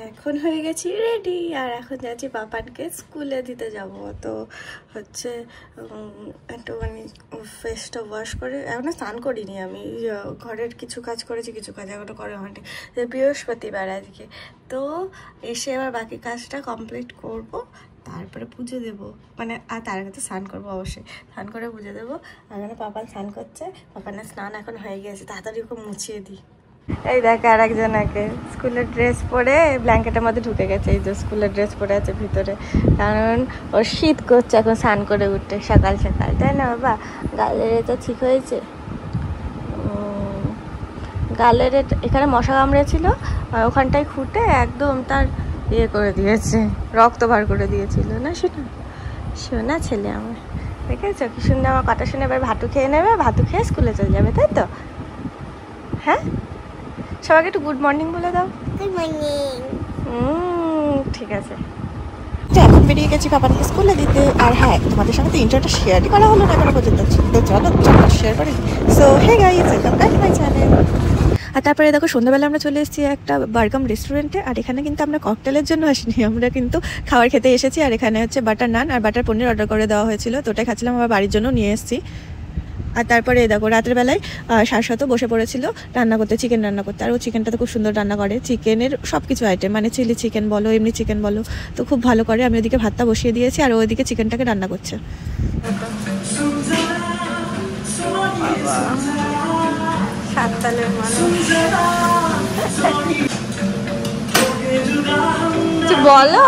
এখন হয়ে গেছি রেডি, আর এখন যাচ্ছি পাপানকে স্কুলে দিতে যাব। তো হচ্ছে একটু মানে ফেসটা ওয়াশ করে, এখনও স্নান করিনি আমি, ঘরের কিছু কাজ করেছি, কিছু কাজ এখনও করা হয়নি, বৃহস্পতিবার আজকে। তো এসে এবার বাকি কাজটা কমপ্লিট করব, তারপরে পুজো দেবো, মানে আর তার আগে তো স্নান করবো অবশ্যই, স্নান করে পুজো দেবো। আর এখানে পাপান স্নান করছে, পাপানের স্নান এখন হয়ে গেছে, তাড়াতাড়ি ওকে মুছিয়ে দিই। এই দেখে আর একজনকে স্কুলের ড্রেস পরে ব্ল্যাঙ্কেটের মধ্যে ঢুকে গেছে, এই যে স্কুলের ড্রেস পরে আছে ভিতরে, কারণ ওর শীত করছে এখন স্নান করে উঠতে সকাল সকাল, তাই না বাবা? গালের এটা ঠিক হয়েছে, গালের এখানে মশা কামড়েছিল, ওখানটায় খুঁটে একদম তার ইয়ে করে দিয়েছে, রক্ত বার করে দিয়েছিল না, শোনা ছেলে আমার, দেখেছো কি সুন্দর আমার কথা শুনে এবার ভাতু খেয়ে নেবে, ভাতু খেয়ে স্কুলে চলে যাবে, তাই তো? হ্যাঁ, সবাইকে একটু গুড মর্নিং বলে দাও। Good morning. ঠিক আছে, এখন বেরিয়ে গেছি পাপানকে স্কুলে দিতে। আর হ্যাঁ, তোমাদের সঙ্গে তো ইন্টারটা শেয়ারই করা হলো না এখনো পর্যন্ত, তো চলো শেয়ার করি। So hey guys, welcome back to my channel. আর তারপরে দেখো সন্ধ্যাবেলা আমরা চলে এসেছি একটা বার্গাম রেস্টুরেন্টে, আর এখানে কিন্তু আমরা ককটেলের জন্য আসিনি, আমরা কিন্তু খাবার খেতে এসেছি। আর এখানে হচ্ছে বাটার নান আর বাটার পনির অর্ডার করে দেওয়া হয়েছিল, তো ওটাই খাচ্ছিলাম, আমার বাড়ির জন্য নিয়ে এসেছি। আর তারপরে দেখো রাতের বেলায় শাশ্বত বসে পড়েছিল রান্না করতে, চিকেন রান্না করতে। আর ও চিকেনটা তো খুব সুন্দর রান্না করে, চিকেনের সব কিছু আইটেম, মানে চিলি চিকেন বলো, এমনি চিকেন বলো, তো খুব ভালো করে। আমি ওদিকে ভাতটা বসিয়ে দিয়েছি আর ওইদিকে চিকেনটাকে রান্না করছে। কিছু বলো,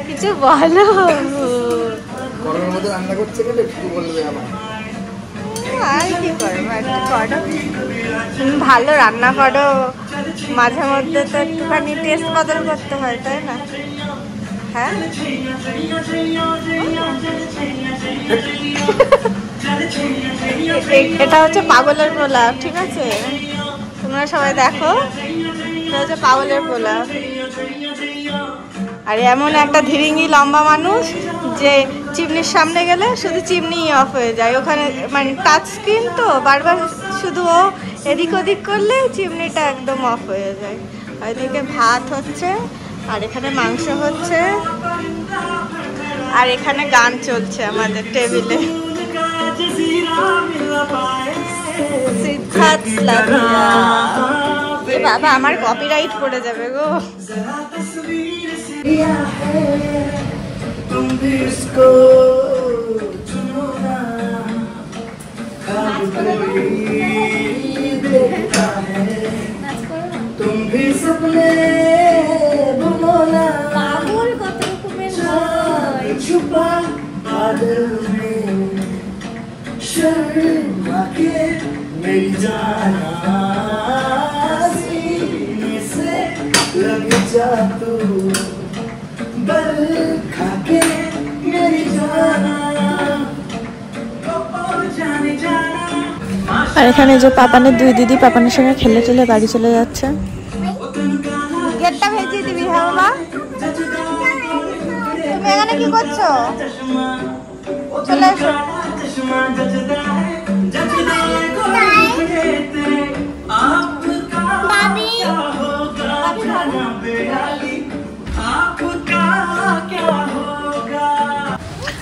কিছু বলো। রান্না করছে গেলে একটু বলবে আমার, আর কি করবো, একটু করো, ভালো রান্না করো, মাঝে মধ্যে তো একটুখানি টেস্ট বদল করতে হয়, তাই না? হ্যাঁ, এটা হচ্ছে পাগলের পোলাও, ঠিক আছে? তোমরা সবাই দেখো, এটা হচ্ছে পাগলের পোলাও। আর এমন একটা ধীরিঙ্গি লম্বা মানুষ যে চিমনির সামনে গেলে শুধু চিমনি অফ হয়ে যায়, ওখানে মানে টাচ স্ক্রিন তো বারবার শুধু ও এদিক ওদিক করলে চিমনিটা একদম অফ হয়ে যায়। আর এদিকে ভাত হচ্ছে, আর এখানে মাংস হচ্ছে, আর এখানে গান চলছে আমাদের টেবিলে। বাবা আমার কপিরাইট পড়ে যাবে গো। तुम भी इसको चुनो ना, कोई देखता है, तुम भी सपने बुनो ना, पागल कत रकमेर হয় छुपा बादल में, शर्मा के मेरी जाना, सीने से लग जा तू, बल खाके मेरी जाना, जाने जाना। আর এখানে যে পাপানের দুই দিদি পাপানের সঙ্গে খেলে চলে বাড়ি চলে যাচ্ছে। গেটটা ভেজিয়ে দিবি। হ্যাঁ বাবা, তুমি এখানে কি করছো? চলে এসো।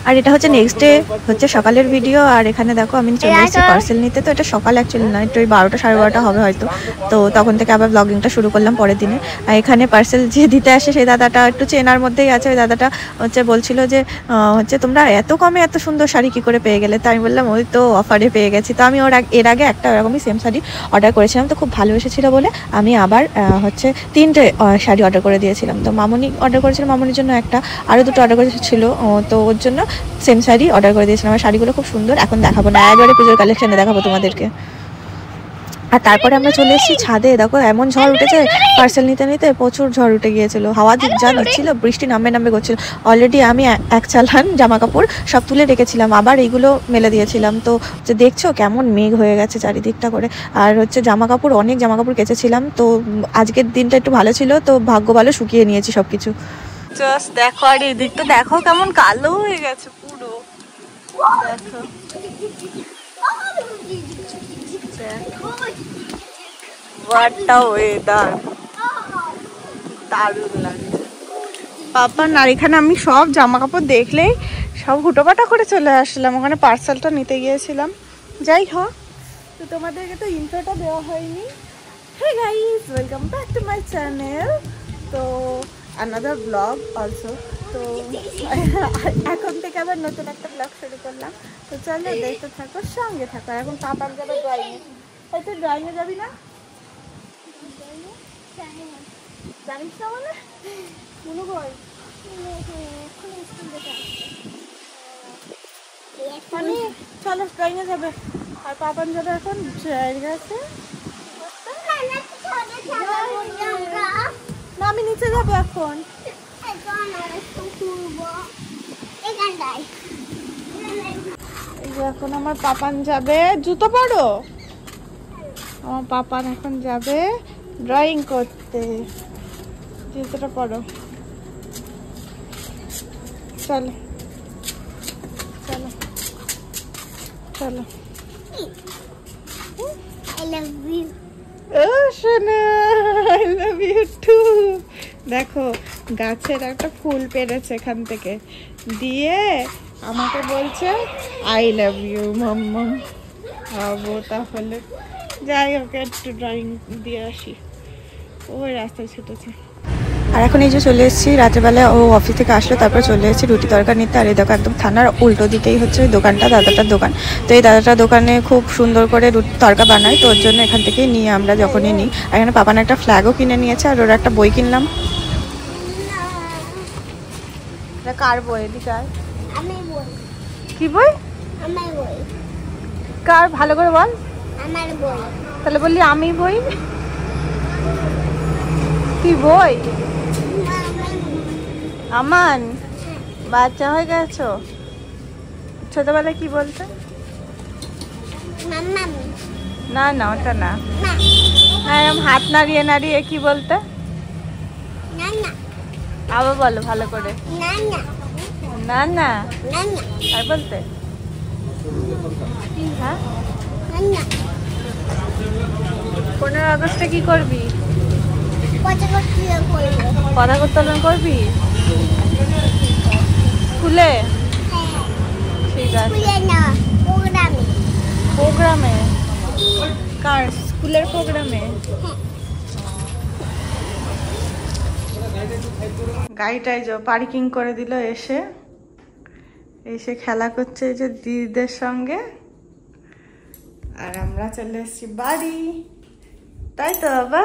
আর এটা হচ্ছে নেক্সট ডে হচ্ছে সকালের ভিডিও। আর এখানে দেখো আমি চলে এসেছি পার্সেল নিতে। তো এটা সকাল অ্যাকচুয়ালি না, একটু 12টা 12:30 হবে হয়তো। তো তখন থেকে আবার ব্লগিংটা শুরু করলাম পরের দিনে। আর এখানে পার্সেল যে দিতে আসে সেই দাদাটা একটু চেনার মধ্যেই আছে। ওই দাদাটা হচ্ছে বলছিল যে হচ্ছে তোমরা এত কমে এত সুন্দর শাড়ি কী করে পেয়ে গেলে। তো আমি বললাম ওই তো অফারে পেয়ে গেছি। তো আমি এর আগে একটা এরকমই সেম শাড়ি অর্ডার করেছিলাম, তো খুব ভালো এসেছিলো বলে আমি আবার হচ্ছে 3টে শাড়ি অর্ডার করে দিয়েছিলাম। তো মামনি অর্ডার করেছিলাম, মামনির জন্য একটা, আরও 2টো অর্ডার করেছিল, তো ওর জন্য সেম শাড়ি অর্ডার করে দিয়েছিলাম। আমার শাড়িগুলো খুব সুন্দর, এখন দেখাবো না, একবারে পুজোর কালেকশনে দেখাবো তোমাদেরকে। আর তারপরে আমরা চলে এসেছি ছাদে। দেখো এমন ঝড় উঠেছে, পার্সেল নিতে নিতে প্রচুর ঝড় উঠে গিয়েছিল, হাওয়া যা দিচ্ছিল, বৃষ্টি নামবে করছিল। অলরেডি আমি এক চালান জামা কাপড় সব তুলে রেখেছিলাম, আবার এইগুলো মেলে দিয়েছিলাম। তো যে দেখছো কেমন মেঘ হয়ে গেছে চারিদিকটা করে। আর হচ্ছে অনেক জামা কাপড় কেচেছিলাম, তো আজকের দিনটা একটু ভালো ছিল, তো ভাগ্য ভালো শুকিয়ে নিয়েছি সব কিছু। জাস্ট দেখো, আর এই দিকটা দেখো কেমন কালো হয়ে গেছে পুরো, দেখো দেখো, what a weather। দারুণ লাগছে পাপান। আর এখানে আমি সব জামা কাপড় দেখলেই সব হুটোপাটা করে চলে আসলাম, ওখানে পার্সেলটা নিতে গিয়েছিলাম। যাই হোক, তো তোমাদেরকে তো ইন্ট্রোটা দেওয়া হয়নি। Hey guys, welcome back to my channel. তো another ব্লগ অলসো। তো এখন থেকে আবার নতুন একটা ব্লগ শুরু করলাম। তো চলো দেখতে থাকো, সঙ্গে থাকো। এখন পাপান যাবে ড্রয়িংয়ে। হয়তো ড্রয়িংয়ে যাবি না? জানিস না মানে মনে হয় চলো ড্রয়িংয়ে যাবে। আর পাপান যাবে এখন জায়গাতে। না, আমি নিচে যাবো এখন। এখন আমার পাপান যাবে, জুতো পরো। আমার পাপান এখন যাবে ড্রয়িং করতে, জুতোটা পরো। চলো চলো চলো। I love you. Oh, সোনা, I love you too. দেখো গাছের একটা ফুল পেরেছে এখান থেকে, দিয়ে আমাকে বলছে আই লাভ ইউ মাম্মা। হবো তাহলে যাই, ওকে একটু ড্রয়িং দিয়ে আসি। ওই রাস্তায় ছুটেছে। আর এখন এই যে চলে এসেছি, রাত্রেবেলা ও অফিস থেকে আসলো, তারপর চলে এসেছি রুটি তরকা নিতে। আর এই দেখো একদম থানার উল্টো দিকেই হচ্ছে ওই দোকানটা, দাদাটার দোকান। তো এই দাদাটার দোকানে খুব সুন্দর করে রুটি তরকা বানায়, তো ওর জন্য এখান থেকেই নিই আমরা যখনই নিই। আর এখানে পাপান একটা ফ্ল্যাগও কিনে নিয়েছে, আর ওর একটা বই কিনলাম। কার বই? এদিকে কি বই? কার? ভালো করে বল। আমার বই। তাহলে বললি আমি বই? কি বই? আমান। বাচ্চা হয়ে গেছো? ছোটবেলায় কি বলতে? না না, ওটা না। হ্যাঁ, হাত নাড়িয়ে নাড়িয়ে কি বলতে? আবার বলো ভালো করে। না না, আর বলতে? হ্যাঁ, 15 আগস্টে কি করবি? পতাকা উত্তোলন করবি স্কুলে? ঠিক আছে। প্রোগ্রামে? কার? স্কুলের প্রোগ্রামে? গাড়িটাই যে পার্কিং করে দিল, এসে খেলা করছে এই যে দিদিদের সঙ্গে। আর আমরা চলে এসেছি বাড়ি, তাই তো বাবা?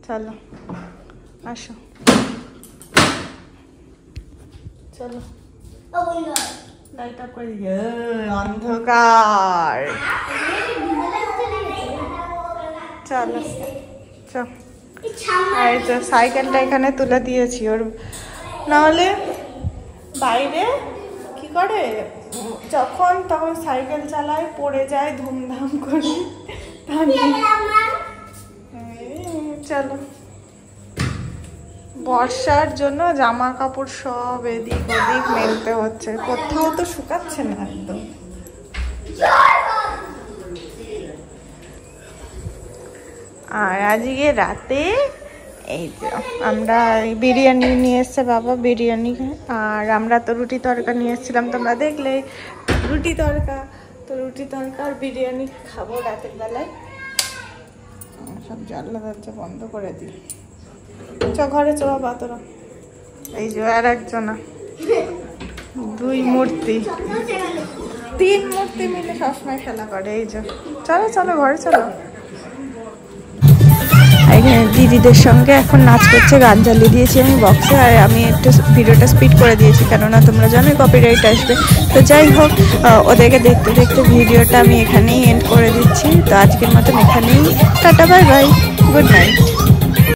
চলো আসো, চলো। লাইটটা করে অন্ধকার। চলো চল। আর এই যে সাইকেলটা এখানে তুলে দিয়েছি ওর, নাহলে বাইরে কি করে যখন তখন সাইকেল চালায়, পড়ে যায় ধুমধাম করে। চলো, বর্ষার জন্য জামা কাপড় সব এদিক ওদিক মেলতে হচ্ছে, কোথাও তো শুকাচ্ছে না একদম। আর আজকে রাতে এই যে আমরা বিরিয়ানি নিয়ে এসছে বাবা, বিরিয়ানি। আর আমরা তো রুটি তরকা নিয়ে এসেছিলাম, তোমরা দেখলে রুটি তরকা। তো রুটি তরকা আর বিরিয়ানি খাবো রাতের বেলায়। সব জানলা দরজা বন্ধ করে দিই। চ ঘরে চ বাবা তোরা। এই যে আর একজনা, 2 মূর্তি, 3 মূর্তি মিলে সবসময় খেলা করে। এই যে চলো চলো ঘরে চলো। এখানে দিদিদের সঙ্গে এখন নাচ করছে, গান চালিয়ে দিয়েছি আমি বক্সে। আর আমি একটু ভিডিওটা স্পিড করে দিয়েছি, কেননা তোমরা জানোই কপিরাইট আসবে। তো যাই হোক, ওদেরকে দেখতে দেখতে ভিডিওটা আমি এখানেই এন্ড করে দিচ্ছি। তো আজকের মতন এখানেই tata, bye bye, good night.